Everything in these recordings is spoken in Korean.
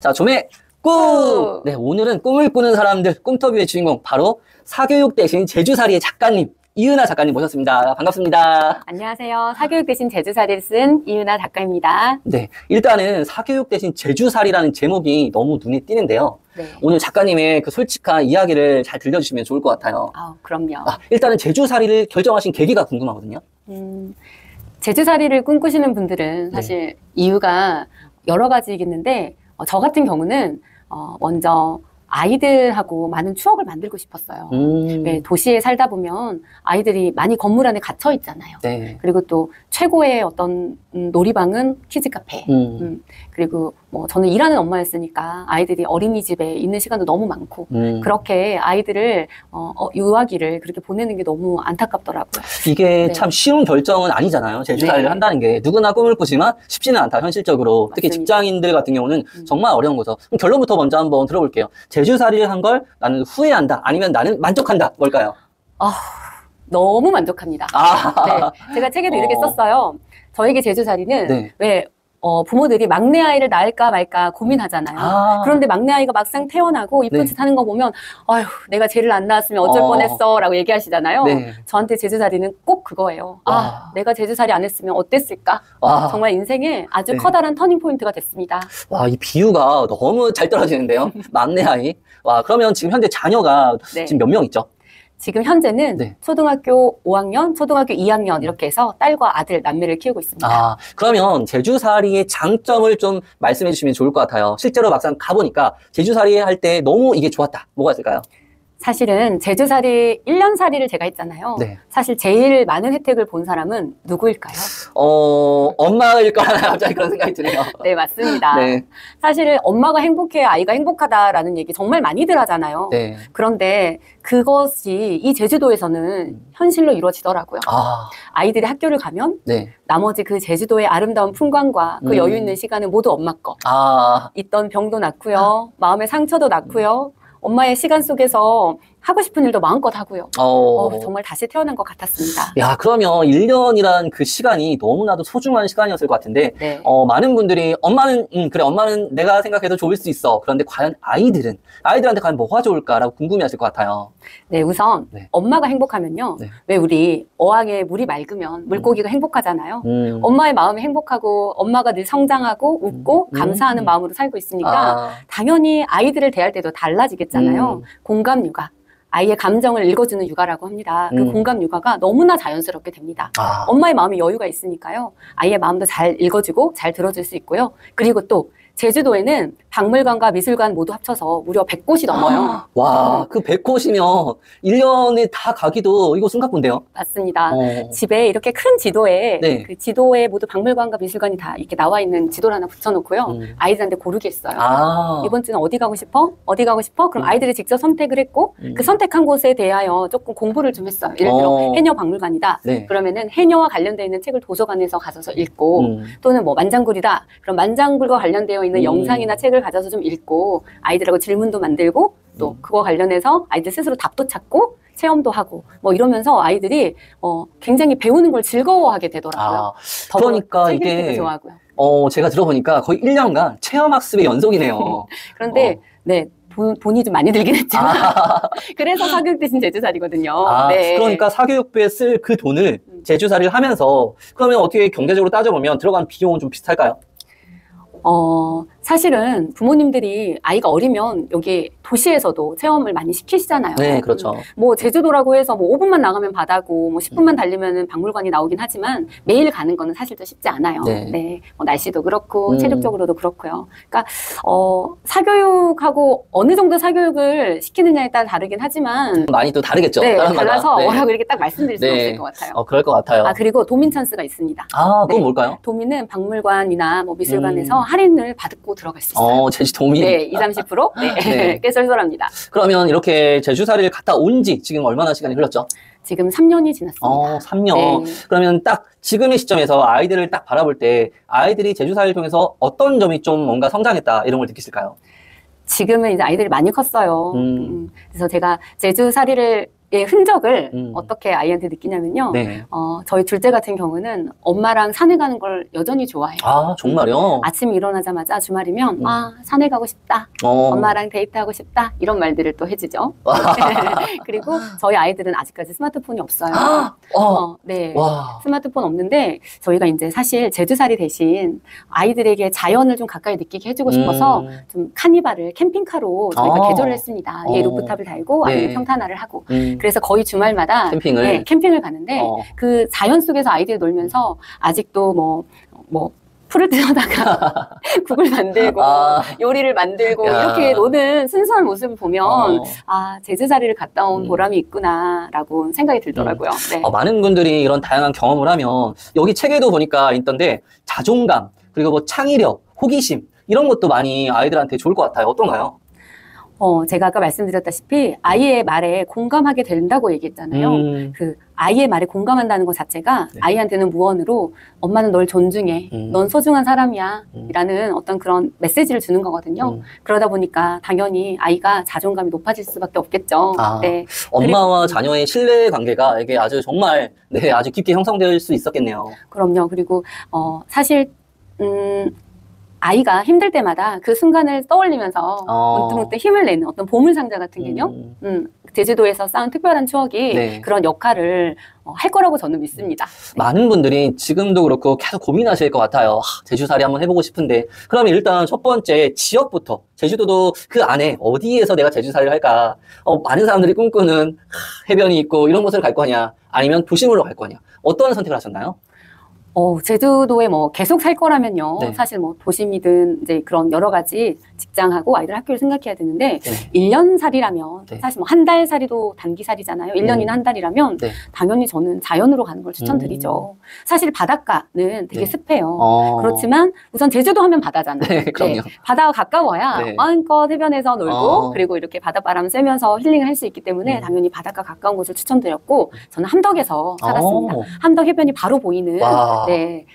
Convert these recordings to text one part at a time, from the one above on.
자, 좀의 꿈! 네, 오늘은 꿈을 꾸는 사람들, 꿈터뷰의 주인공, 바로 사교육 대신 제주살이의 작가님, 이은하 작가님 모셨습니다. 반갑습니다. 안녕하세요. 사교육 대신 제주살이를 쓴 이은하 작가입니다. 네, 일단은 사교육 대신 제주살이라는 제목이 너무 눈에 띄는데요. 네. 오늘 작가님의 그 솔직한 이야기를 잘 들려주시면 좋을 것 같아요. 그럼요. 일단은 제주살이를 결정하신 계기가 궁금하거든요. 제주살이를 꿈꾸시는 분들은 사실 이유가 여러 가지이겠는데, 저 같은 경우는 먼저 아이들하고 많은 추억을 만들고 싶었어요. 네, 도시에 살다 보면 아이들이 많이 건물 안에 갇혀 있잖아요. 네. 그리고 또 최고의 어떤 놀이방은 키즈카페. 그리고 뭐 저는 일하는 엄마였으니까 아이들이 어린이집에 있는 시간도 너무 많고 그렇게 아이들을 유아기를 그렇게 보내는 게 너무 안타깝더라고요. 이게 참 쉬운 결정은 아니잖아요. 제주살이를 한다는 게 누구나 꿈을 꾸지만 쉽지는 않다, 현실적으로. 특히 맞습니다. 직장인들 같은 경우는 정말 어려운 거죠. 그럼 결론부터 먼저 한번 들어볼게요. 제주살이를 한 걸 나는 후회한다, 아니면 나는 만족한다, 뭘까요? 너무 만족합니다. 네, 제가 책에도 이렇게 썼어요. 저에게 제주살이는 왜 부모들이 막내 아이를 낳을까 말까 고민하잖아요. 그런데 막내 아이가 막상 태어나고 이쁜 짓 하는 거 보면 아휴, 내가 쟤를 안 낳았으면 어쩔 뻔했어 라고 얘기하시잖아요. 저한테 제주살이는 꼭 그거예요. 내가 제주살이 안 했으면 어땠을까? 정말 인생에 아주 커다란 터닝 포인트가 됐습니다. 와, 이 비유가 너무 잘 떨어지는데요. 막내 아이. 와, 그러면 지금 현재 자녀가 지금 몇 명 있죠? 지금 현재는 초등학교 5학년, 초등학교 2학년 이렇게 해서 딸과 아들, 남매를 키우고 있습니다. 그러면 제주살이의 장점을 좀 말씀해 주시면 좋을 것 같아요. 실제로 막상 가보니까 제주살이 할 때 너무 이게 좋았다. 뭐가 있을까요? 사실은 제주살이 1년살이를 제가 했잖아요. 사실 제일 많은 혜택을 본 사람은 누구일까요? 엄마일 거라나 갑자기 그런 생각이 드네요. 네, 맞습니다. 사실 엄마가 행복해야 아이가 행복하다라는 얘기 정말 많이들 하잖아요. 그런데 그것이 이 제주도에서는 현실로 이루어지더라고요. 아이들이 학교를 가면 나머지 그 제주도의 아름다운 풍광과 그 여유 있는 시간은 모두 엄마 거. 있던 병도 낫고요. 마음의 상처도 낫고요. 엄마의 시간 속에서 하고 싶은 일도 마음껏 하고요. 정말 다시 태어난 것 같았습니다. 야, 그러면 1년이란 그 시간이 너무나도 소중한 시간이었을 것 같은데, 많은 분들이 엄마는, 그래, 엄마는 내가 생각해도 좋을 수 있어. 그런데 과연 아이들한테 과연 뭐가 좋을까라고 궁금해 하실 것 같아요. 네, 우선 엄마가 행복하면요. 왜 우리 어항에 물이 맑으면 물고기가 행복하잖아요. 엄마의 마음이 행복하고 엄마가 늘 성장하고 웃고 감사하는 마음으로 살고 있으니까 당연히 아이들을 대할 때도 달라지겠잖아요. 공감 육아. 아이의 감정을 읽어주는 육아라고 합니다. 그 공감 육아가 너무나 자연스럽게 됩니다. 엄마의 마음에 여유가 있으니까요. 아이의 마음도 잘 읽어주고 잘 들어줄 수 있고요. 그리고 또 제주도에는 박물관과 미술관 모두 합쳐서 무려 100곳이 넘어요. 와, 그 100곳이면 1년에 다 가기도 이거 숨가쁜데요? 맞습니다. 집에 이렇게 큰 지도에 그 지도에 모두 박물관과 미술관이 다 이렇게 나와 있는 지도를 하나 붙여놓고요. 아이들한테 고르게 했어요. 이번 주는 어디 가고 싶어? 어디 가고 싶어? 그럼 아이들이 직접 선택을 했고 그 선택한 곳에 대하여 조금 공부를 좀 했어요. 예를 들어 해녀 박물관이다. 그러면은 해녀와 관련되어 있는 책을 도서관에서 가져서 읽고 또는 뭐 만장굴이다. 그럼 만장굴과 관련되어 있는 영상이나 책을 가져서 좀 읽고 아이들하고 질문도 만들고 또 그거 관련해서 아이들 스스로 답도 찾고 체험도 하고 뭐 이러면서 아이들이 굉장히 배우는 걸 즐거워하게 되더라고요. 그러니까 이게 좋아하고요. 제가 들어보니까 거의 1년간 체험학습의 연속이네요. 그런데 돈이 좀 많이 들긴 했지만 그래서 사교육 대신 제주살이거든요. 그러니까 사교육부에 쓸 그 돈을 제주살이를 하면서 그러면 어떻게 경제적으로 따져보면 들어간 비용은 좀 비슷할까요? 사실은 부모님들이 아이가 어리면 여기 도시에서도 체험을 많이 시키시잖아요. 네, 그렇죠. 뭐 제주도라고 해서 뭐 5분만 나가면 바다고 뭐 10분만 달리면은 박물관이 나오긴 하지만 매일 가는 거는 사실 더 쉽지 않아요. 뭐 날씨도 그렇고 체력적으로도 그렇고요. 그러니까 사교육하고 어느 정도 사교육을 시키느냐에 따라 다르긴 하지만 많이 또 다르겠죠. 달라서 뭐라고 이렇게 딱 말씀드릴 수 없을 것 같아요. 그럴 것 같아요. 그리고 도민 찬스가 있습니다. 그건 뭘까요? 도민은 박물관이나 뭐 미술관에서 할인을 받고 들어갈 수 있어요. 제주도민. 20-30%? 꽤 쏠쏠합니다. 그러면 이렇게 제주살이를 갔다 온 지 지금 얼마나 시간이 흘렀죠? 지금 3년이 지났습니다. 3년. 그러면 딱 지금의 시점에서 아이들을 딱 바라볼 때 아이들이 제주살이를 통해서 어떤 점이 좀 뭔가 성장했다 이런 걸 느끼실까요? 지금은 이제 아이들이 많이 컸어요. 그래서 제가 제주살이를 예, 흔적을 어떻게 아이한테 느끼냐면요. 네. 저희 둘째 같은 경우는 엄마랑 산에 가는 걸 여전히 좋아해요. 아, 정말요? 아침에 일어나자마자 주말이면 산에 가고 싶다. 엄마랑 데이트하고 싶다. 이런 말들을 또 해주죠. 그리고 저희 아이들은 아직까지 스마트폰이 없어요. 네. 와. 스마트폰 없는데 저희가 이제 사실 제주살이 대신 아이들에게 자연을 좀 가까이 느끼게 해주고 싶어서 좀 카니발을 캠핑카로 저희가 개조를 했습니다. 루프탑을 달고 네. 아이들 평탄화를 하고 그래서 거의 주말마다 캠핑을, 네, 캠핑을 가는데 그 자연 속에서 아이들이 놀면서 아직도 뭐 풀을 뜯어다가 국을 만들고 요리를 만들고 이렇게 노는 순수한 모습을 보면 제주살이를 갔다 온 보람이 있구나라고 생각이 들더라고요. 네. 많은 분들이 이런 다양한 경험을 하면 여기 책에도 보니까 있던데 자존감 그리고 뭐 창의력, 호기심 이런 것도 많이 아이들한테 좋을 것 같아요. 어떤가요? 제가 아까 말씀드렸다시피 아이의 말에 공감하게 된다고 얘기했잖아요. 그 아이의 말에 공감한다는 것 자체가 네. 아이한테는 무언으로 엄마는 널 존중해. 넌 소중한 사람이야. 라는 어떤 그런 메시지를 주는 거거든요. 그러다 보니까 당연히 아이가 자존감이 높아질 수밖에 없겠죠. 네. 엄마와 자녀의 신뢰 관계가 이게 아주 정말 네, 아주 깊게 형성될 수 있었겠네요. 그럼요. 그리고 사실 아이가 힘들 때마다 그 순간을 떠올리면서 문득문득 힘을 내는 어떤 보물상자 같은 개념? 제주도에서 쌓은 특별한 추억이 네. 그런 역할을 할 거라고 저는 믿습니다. 네. 많은 분들이 지금도 그렇고 계속 고민하실 것 같아요. 제주살이 한번 해보고 싶은데 그러면 일단 첫 번째 지역부터 제주도도 그 안에 어디에서 내가 제주살이를 할까? 많은 사람들이 꿈꾸는 해변이 있고 이런 곳을 갈 거냐 아니면 도심으로 갈 거냐 어떤 선택을 하셨나요? 제주도에 뭐 계속 살 거라면요. 네. 사실 뭐 도심이든 이제 그런 여러 가지 직장하고 아이들 학교를 생각해야 되는데 네. 1년 살이라면 네. 사실 뭐 한 달 살이도 단기 살이잖아요. 1년이나 한 달이라면 네. 당연히 저는 자연으로 가는 걸 추천드리죠. 사실 바닷가는 되게 네. 습해요. 그렇지만 우선 제주도 하면 바다잖아요. 네, 그럼요. 네. 바다가 가까워야 네. 마음껏 해변에서 놀고 그리고 이렇게 바닷바람 쐬면서 힐링을 할 수 있기 때문에 당연히 바닷가 가까운 곳을 추천드렸고 저는 함덕에서 살았습니다. 함덕 해변이 바로 보이는 네,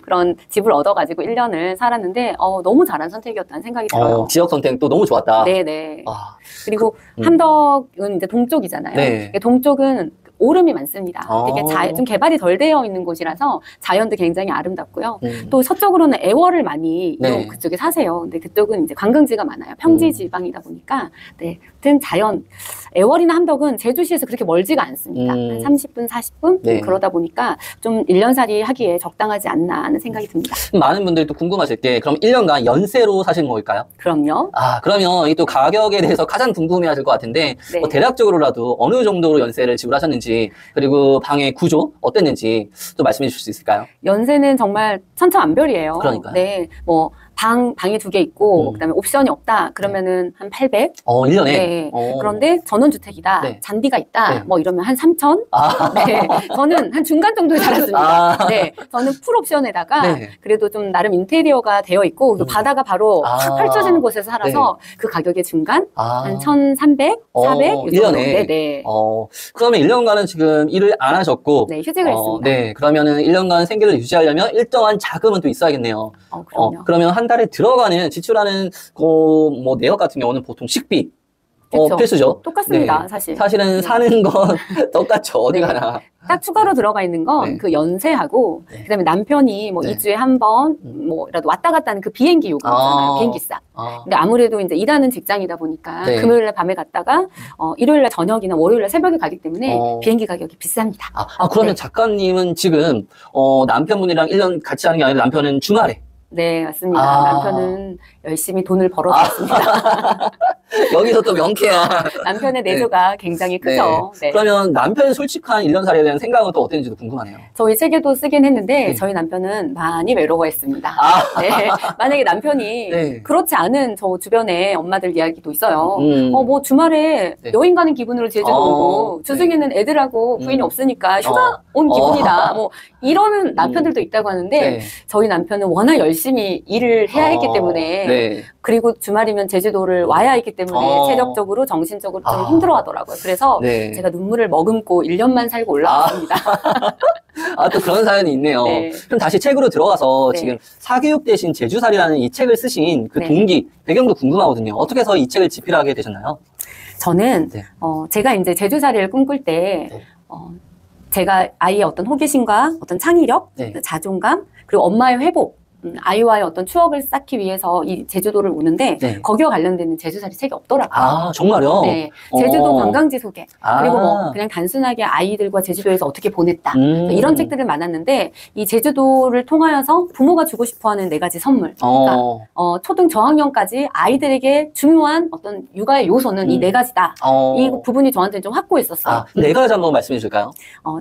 그런 집을 얻어가지고 1년을 살았는데 너무 잘한 선택이었다는 생각이 들어요. 지역 선택도 너무 좋았다. 네네. 그리고 함덕은 이제 동쪽이잖아요. 네. 동쪽은 오름이 많습니다. 되게 좀 개발이 덜 되어 있는 곳이라서 자연도 굉장히 아름답고요. 또 서쪽으로는 애월을 많이 네. 그쪽에 사세요. 근데 그쪽은 이제 관광지가 많아요. 평지 지방이다 보니까 네, 하여튼 자연 애월이나 함덕은 제주시에서 그렇게 멀지가 않습니다. 한 30분, 40분 네. 그러다 보니까 좀 1년살이 하기에 적당하지 않나 하는 생각이 듭니다. 많은 분들이 또 궁금하실 게 그럼 1년간 연세로 사신 걸까요? 그럼요. 그러면 이 또 가격에 대해서 가장 궁금해하실 것 같은데 네. 뭐 대략적으로라도 어느 정도로 연세를 지불하셨는지 그리고 방의 구조 어땠는지 또 말씀해 주실 수 있을까요? 연세는 정말 천차만별이에요. 그러니까요. 네, 뭐 방이 2개 있고 그다음에 옵션이 없다 그러면은 한 800. 1년에. 네. 그런데 전원주택이다. 네. 잔디가 있다. 네. 뭐 이러면 한 3,000. 네. 저는 한 중간 정도에 살았습니다. 네. 저는 풀 옵션에다가 네. 그래도 좀 나름 인테리어가 되어 있고 바다가 바로 탁 펼쳐지는 곳에서 살아서 네. 그 가격의 중간 한 1,300, 400 1년에. 네. 그러면 1년간은 지금 일을 안 하셨고 네, 휴직을 했습니다. 네. 그러면은 1년간 생계를 유지하려면 일정한 자금은 또 있어야겠네요. 그럼요. 그러면 한 달에 들어가는 지출하는 뭐 내역 같은 경우는 보통 식비 필수죠. 똑같습니다. 네. 사실은 사는 건 똑같죠. 어디 네. 가나. 딱 추가로 들어가 있는 건 그 연세하고 그다음에 남편이 뭐 2주에 한 번 뭐라도 왔다 갔다 하는 그 비행기 요금 있잖아요. 비행기싸. 근데 아무래도 이제 일하는 직장이다 보니까 금요일날 밤에 갔다가 일요일날 저녁이나 월요일날 새벽에 가기 때문에 비행기 가격이 비쌉니다. 그러면 작가님은 지금 남편분이랑 1년 같이 하는 게 아니라 남편은 주말에 네, 맞습니다. 남편은 열심히 돈을 벌어줬습니다. 여기서 또 명쾌한 남편의 내조가 굉장히 크죠. 네. 그러면 남편의 솔직한 1년살이에 대한 생각은 또 어땠는지도 궁금하네요. 저희 책에도 쓰긴 했는데 저희 남편은 많이 외로워했습니다. 네. 만약에 남편이 그렇지 않은 저 주변에 엄마들 이야기도 있어요. 뭐 주말에 여행 가는 기분으로 제주도 오고 주중에는 애들하고 부인이 없으니까 휴가 온 기분이다. 뭐 이러는 남편들도 있다고 하는데 저희 남편은 워낙 열심히 일을 해야 했기 때문에 그리고 주말이면 제주도를 와야 했기 때문에 체력적으로 정신적으로 좀 힘들어하더라고요. 그래서 제가 눈물을 머금고 1년만 살고 올라왔습니다. 또 그런 사연이 있네요. 그럼 다시 책으로 들어가서 지금 사교육 대신 제주살이라는 이 책을 쓰신 그 동기, 배경도 궁금하거든요. 어떻게 해서 이 책을 집필하게 되셨나요? 저는 네. 제가 이제 제주살이를 꿈꿀 때 네. 제가 아이의 어떤 호기심과 어떤 창의력, 네. 자존감, 그리고 엄마의 회복, 아이와의 어떤 추억을 쌓기 위해서 이 제주도를 오는데 네. 거기와 관련되는 제주살이 책이 없더라고요. 아, 정말요? 네. 제주도 관광지 소개, 그리고 뭐 아. 그냥 단순하게 아이들과 제주도에서 어떻게 보냈다. 이런 책들을 많았는데 이 제주도를 통하여서 부모가 주고 싶어하는 4가지 선물. 그러니까 초등 저학년까지 아이들에게 중요한 어떤 육아의 요소는 이 4가지다. 이 부분이 저한테 좀 확고했었어요. 아, 4가지 한번 말씀해 주실까요?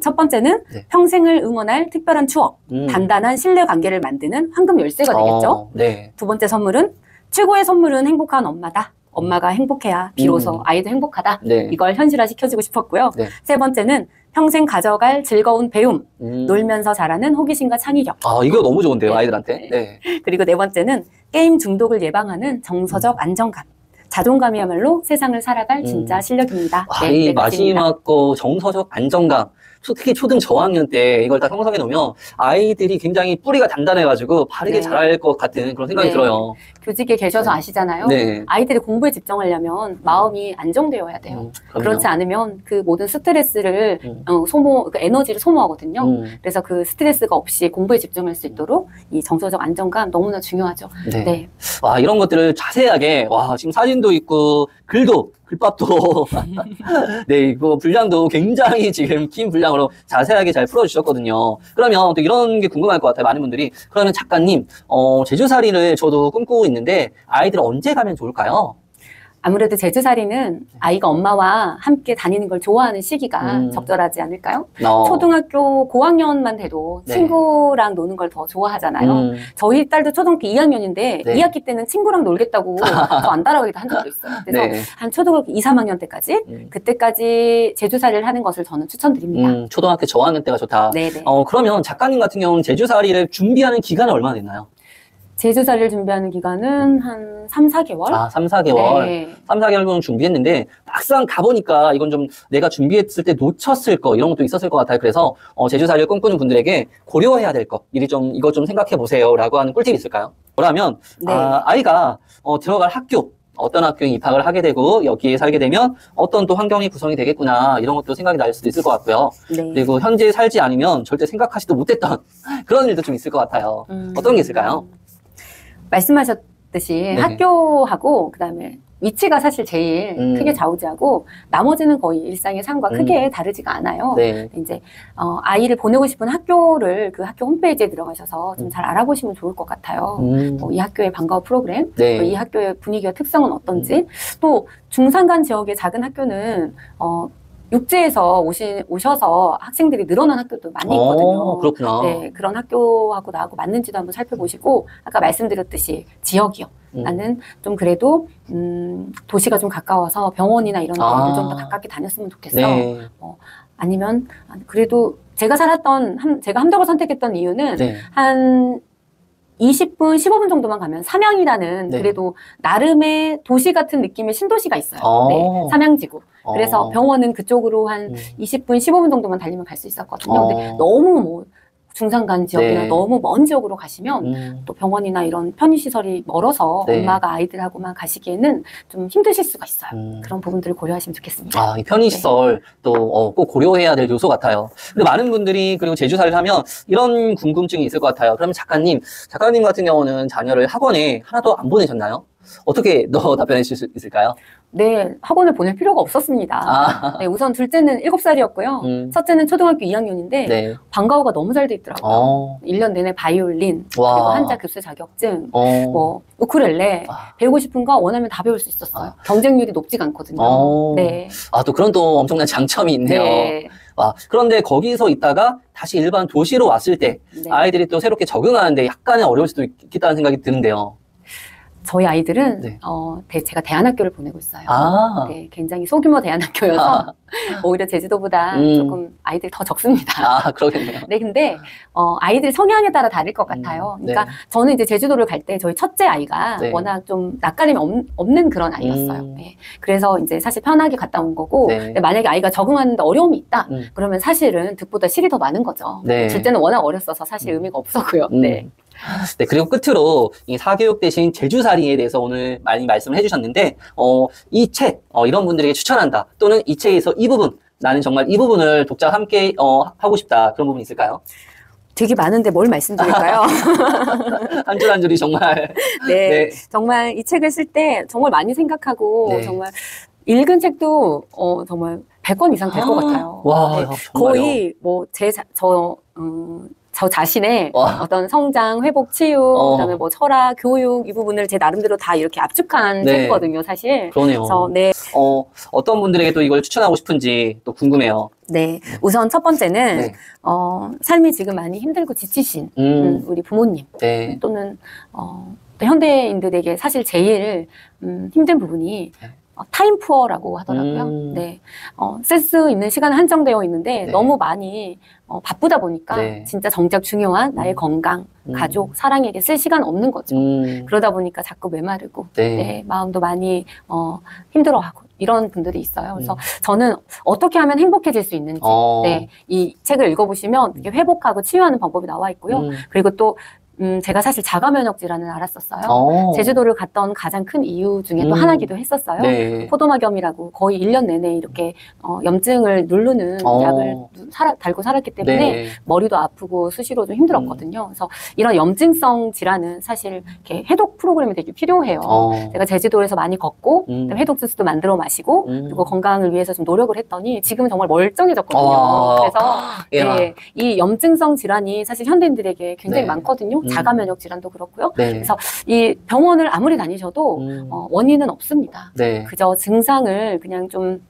첫 번째는 네. 평생을 응원할 특별한 추억, 단단한 신뢰 관계를 만드는 황금 열쇠가 되겠죠. 네. 두 번째 선물은 최고의 선물은 행복한 엄마다. 엄마가 행복해야 비로소 아이도 행복하다. 네. 이걸 현실화시켜주고 싶었고요. 네. 세 번째는 평생 가져갈 즐거운 배움, 놀면서 자라는 호기심과 창의력. 아, 이거 너무 좋은데요, 네. 아이들한테. 네. 그리고 4번째는 게임 중독을 예방하는 정서적 안정감. 자존감이야말로 세상을 살아갈 진짜 실력입니다. 아, 네, 이 마지막 거 정서적 안정감. 특히 초등 저학년 때 이걸 다 형성해 놓으면 아이들이 굉장히 뿌리가 단단해가지고 바르게 네. 자랄 것 같은 그런 생각이 네. 들어요. 교직에 계셔서 네. 아시잖아요. 네. 아이들이 공부에 집중하려면 마음이 안정되어야 돼요. 그럼요. 그렇지 않으면 그 모든 스트레스를 그 에너지를 소모하거든요. 그래서 그 스트레스가 없이 공부에 집중할 수 있도록 이 정서적 안정감 너무나 중요하죠. 네. 네. 와, 이런 것들을 자세하게, 와, 지금 사진도 있고, 글밥도, 네, 이거 분량도 굉장히 지금 긴 분량으로 자세하게 잘 풀어주셨거든요. 그러면 또 이런 게 궁금할 것 같아요, 많은 분들이. 그러면 작가님, 제주살이를 저도 꿈꾸고 있는데, 아이들 언제 가면 좋을까요? 아무래도 제주살이는 아이가 엄마와 함께 다니는 걸 좋아하는 시기가 적절하지 않을까요? 초등학교 고학년만 돼도 네. 친구랑 노는 걸 더 좋아하잖아요. 저희 딸도 초등학교 2학년인데 네. 2학기 때는 친구랑 놀겠다고 저 안 따라가기도 한 적도 있어요. 그래서 네. 한 초등학교 2, 3학년 때까지 그때까지 제주살이를 하는 것을 저는 추천드립니다. 초등학교 저학년 때가 좋다. 네네. 그러면 작가님 같은 경우는 제주살이를 준비하는 기간은 얼마나 됐나요? 제주살이를 준비하는 기간은 한 3, 4개월? 아, 3, 4개월. 네. 3, 4개월 정도 준비했는데, 막상 가보니까 이건 좀 내가 준비했을 때 놓쳤을 거, 이런 것도 있었을 것 같아요. 그래서, 제주살이를 꿈꾸는 분들에게 고려해야 될 것, 이거 좀 생각해 보세요. 라고 하는 꿀팁이 있을까요? 그러면, 네. 아이가, 들어갈 학교, 어떤 학교에 입학을 하게 되고, 여기에 살게 되면 어떤 또 환경이 구성이 되겠구나, 이런 것도 생각이 날 수도 있을 것 같고요. 네. 그리고 현재 살지 않으면 절대 생각하지도 못했던 그런 일도 좀 있을 것 같아요. 어떤 게 있을까요? 말씀하셨듯이 네네. 학교하고 그다음에 위치가 사실 제일 크게 좌우지하고 나머지는 거의 일상의 삶과 크게 다르지가 않아요. 네. 이제 아이를 보내고 싶은 학교를 그 학교 홈페이지에 들어가셔서 좀 잘 알아보시면 좋을 것 같아요. 이 학교의 방과후 프로그램, 네. 또 이 학교의 분위기와 특성은 어떤지, 또 중산간 지역의 작은 학교는 육지에서 오셔서 학생들이 늘어난 학교도 많이 있거든요. 그렇구나. 네, 그런 학교하고 나하고 맞는지도 한번 살펴보시고, 아까 말씀드렸듯이 지역이요. 나는 좀 그래도 도시가 좀 가까워서 병원이나 이런 데를 좀 더 가깝게 다녔으면 좋겠어. 네. 아니면 그래도 제가 함덕을 선택했던 이유는 네. 한 20분, 15분 정도만 가면 삼양이라는 네. 그래도 나름의 도시 같은 느낌의 신도시가 있어요. 네, 삼양지구. 그래서 병원은 그쪽으로 한 20분, 15분 정도만 달리면 갈 수 있었거든요. 근데 너무 뭐 중산간 지역이나 네. 너무 먼 지역으로 가시면 또 병원이나 이런 편의시설이 멀어서 네. 엄마가 아이들하고만 가시기에는 좀 힘드실 수가 있어요. 그런 부분들을 고려하시면 좋겠습니다. 아, 이 편의시설 또 꼭 고려해야 될 요소 같아요. 근데 많은 분들이 그리고 제주살이를 하면 이런 궁금증이 있을 것 같아요. 그러면 작가님 같은 경우는 자녀를 학원에 하나도 안 보내셨나요? 어떻게 답변해 주실 수 있을까요? 네, 학원을 보낼 필요가 없었습니다. 네, 우선 둘째는 7살이었고요. 첫째는 초등학교 2학년인데 네. 방과후가 너무 잘 돼 있더라고요. 1년 내내 바이올린, 그리고 한자 급수 자격증, 뭐 우쿨렐레 배우고 싶은 거 원하면 다 배울 수 있었어요. 경쟁률이 높지가 않거든요. 네. 또 그런 또 엄청난 장점이 있네요. 네. 그런데 거기서 있다가 다시 일반 도시로 왔을 때 네. 아이들이 또 새롭게 적응하는데 약간의 어려울 수도 있겠다는 생각이 드는데요. 저희 아이들은 네. 제가 대안학교를 보내고 있어요. 네, 굉장히 소규모 대안학교여서 오히려 제주도보다 조금 아이들이 더 적습니다. 그러겠네요. 네, 근데 아이들 성향에 따라 다를 것 같아요. 그러니까 네. 저는 이제 제주도를 갈 때 저희 첫째 아이가 네. 워낙 좀 낯가림이 없는 그런 아이였어요. 네. 그래서 이제 사실 편하게 갔다 온 거고, 네. 근데 만약에 아이가 적응하는데 어려움이 있다, 그러면 사실은 득보다 실이 더 많은 거죠. 네. 둘째는 워낙 어렸어서 사실 의미가 없었고요. 네. 네, 그리고 끝으로 이 사교육 대신 제주살이에 대해서 오늘 많이 말씀을 해주셨는데, 이 책, 이런 분들에게 추천한다. 또는 이 책에서 이 부분, 나는 정말 이 부분을 독자와 함께 하고 싶다. 그런 부분 있을까요? 되게 많은데 뭘 말씀드릴까요? 한 줄 한 줄이 정말. 네, 네. 정말 이 책을 쓸 때 정말 많이 생각하고, 네. 정말 읽은 책도 정말 100권 이상 될 것 같아요. 와, 네. 거의 뭐 저 자신의 어떤 성장, 회복, 치유, 그다음에 뭐 철학, 교육 이 부분을 제 나름대로 다 이렇게 압축한 네. 책이거든요, 사실. 그러네요. 그래서 네. 어떤 분들에게 또 이걸 추천하고 싶은지 또 궁금해요. 네, 우선 첫 번째는 네. 삶이 지금 많이 힘들고 지치신 우리 부모님 네. 또는 또 현대인들에게 사실 제일 힘든 부분이 타임 푸어라고 하더라고요. 네, 쓸 수 있는 시간은 한정되어 있는데 네. 너무 많이 바쁘다 보니까 네. 진짜 정작 중요한 나의 건강, 가족, 사랑에게 쓸 시간 없는 거죠. 그러다 보니까 자꾸 메마르고 네. 네, 마음도 많이 힘들어하고 이런 분들이 있어요. 그래서 저는 어떻게 하면 행복해질 수 있는지 네, 이 책을 읽어보시면 되게 회복하고 치유하는 방법이 나와 있고요. 그리고 또 제가 사실 자가면역 질환을 앓았었어요. 제주도를 갔던 가장 큰 이유 중에 또 하나기도 했었어요. 네. 포도막염이라고 거의 1년 내내 이렇게 염증을 누르는 약을 달고 살았기 때문에 네. 머리도 아프고 수시로 좀 힘들었거든요. 그래서 이런 염증성 질환은 사실 이렇게 해독 프로그램이 되게 필요해요. 제가 제주도에서 많이 걷고 해독 주스도 만들어 마시고 그리고 건강을 위해서 좀 노력을 했더니 지금은 정말 멀쩡해졌거든요. 그래서 네, 이 염증성 질환이 사실 현대인들에게 굉장히 네. 많거든요. 자가면역 질환도 그렇고요. 네. 그래서 이 병원을 아무리 다니셔도 원인은 없습니다. 네. 그저 증상을 그냥 좀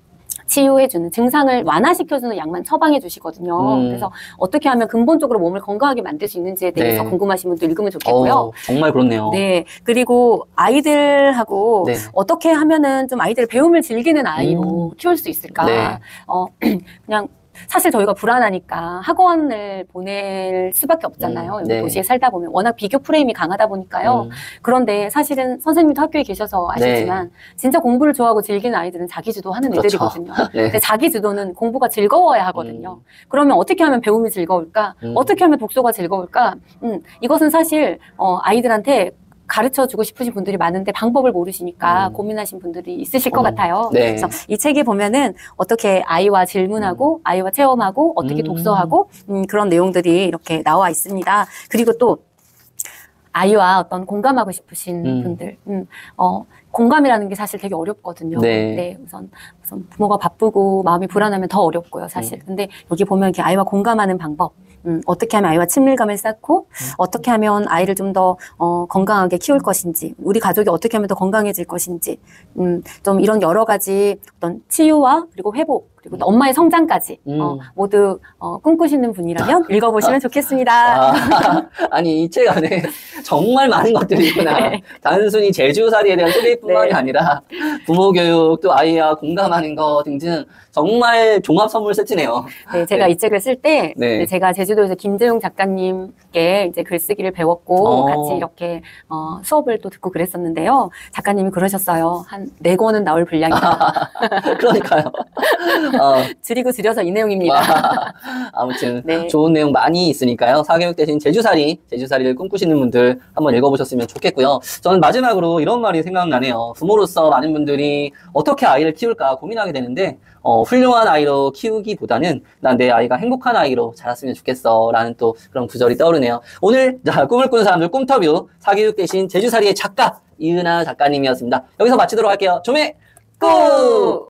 치유해주는, 증상을 완화시켜주는 약만 처방해 주시거든요. 그래서 어떻게 하면 근본적으로 몸을 건강하게 만들 수 있는지에 대해서 네. 궁금하신 분도 읽으면 좋겠고요. 정말 그렇네요. 네. 그리고 아이들하고 네. 어떻게 하면은 좀 아이들의 배움을 즐기는 아이로 키울 수 있을까. 네. 그냥 사실 저희가 불안하니까 학원을 보낼 수밖에 없잖아요. 네. 도시에 살다 보면 워낙 비교 프레임이 강하다 보니까요. 그런데 사실은 선생님도 학교에 계셔서 아시지만 네. 진짜 공부를 좋아하고 즐기는 아이들은 자기주도 하는 그렇죠. 애들이거든요. 네. 근데 자기주도는 공부가 즐거워야 하거든요. 그러면 어떻게 하면 배움이 즐거울까? 어떻게 하면 독서가 즐거울까? 이것은 사실 아이들한테 가르쳐주고 싶으신 분들이 많은데 방법을 모르시니까 고민하신 분들이 있으실 것 같아요. 네. 그래서 이 책에 보면은 어떻게 아이와 질문하고 아이와 체험하고 어떻게 독서하고 그런 내용들이 이렇게 나와 있습니다. 그리고 또 아이와 어떤 공감하고 싶으신 분들 공감이라는 게 사실 되게 어렵거든요. 네. 네, 우선 부모가 바쁘고 마음이 불안하면 더 어렵고요, 사실. 근데 여기 보면 이렇게 아이와 공감하는 방법, 어떻게 하면 아이와 친밀감을 쌓고, 어떻게 하면 아이를 좀 더 건강하게 키울 것인지, 우리 가족이 어떻게 하면 더 건강해질 것인지, 좀 이런 여러 가지 어떤 치유와 그리고 회복, 그리고 또 엄마의 성장까지 모두 꿈꾸시는 분이라면 읽어보시면 좋겠습니다. 아니, 이 책 안에 정말 많은 것들이 있구나. 네. 단순히 제주살이에 대한 소개뿐만이 네. 아니라 부모 교육, 또 아이와 공감하는 거 등등 정말 종합 선물 세트네요. 네, 제가 네. 이 책을 쓸 때 네. 제가 제주도에서 김재용 작가님께 이제 글쓰기를 배웠고 같이 이렇게 수업을 또 듣고 그랬었는데요. 작가님이 그러셨어요. 한 4권은 나올 분량이다. 그러니까요. 줄이고 줄여서 이 내용입니다. 아무튼 네. 좋은 내용 많이 있으니까요. 사교육 대신 제주살이를 꿈꾸시는 분들 한번 읽어보셨으면 좋겠고요. 저는 마지막으로 이런 말이 생각나네요. 부모로서 많은 분들이 어떻게 아이를 키울까 고민하게 되는데 훌륭한 아이로 키우기보다는 난 내 아이가 행복한 아이로 자랐으면 좋겠어 라는 또 그런 구절이 떠오르네요. 오늘 꿈을 꾸는 사람들 꿈터뷰 사교육 대신 제주살이의 작가 이은하 작가님이었습니다. 여기서 마치도록 할게요. 좀의 꾸!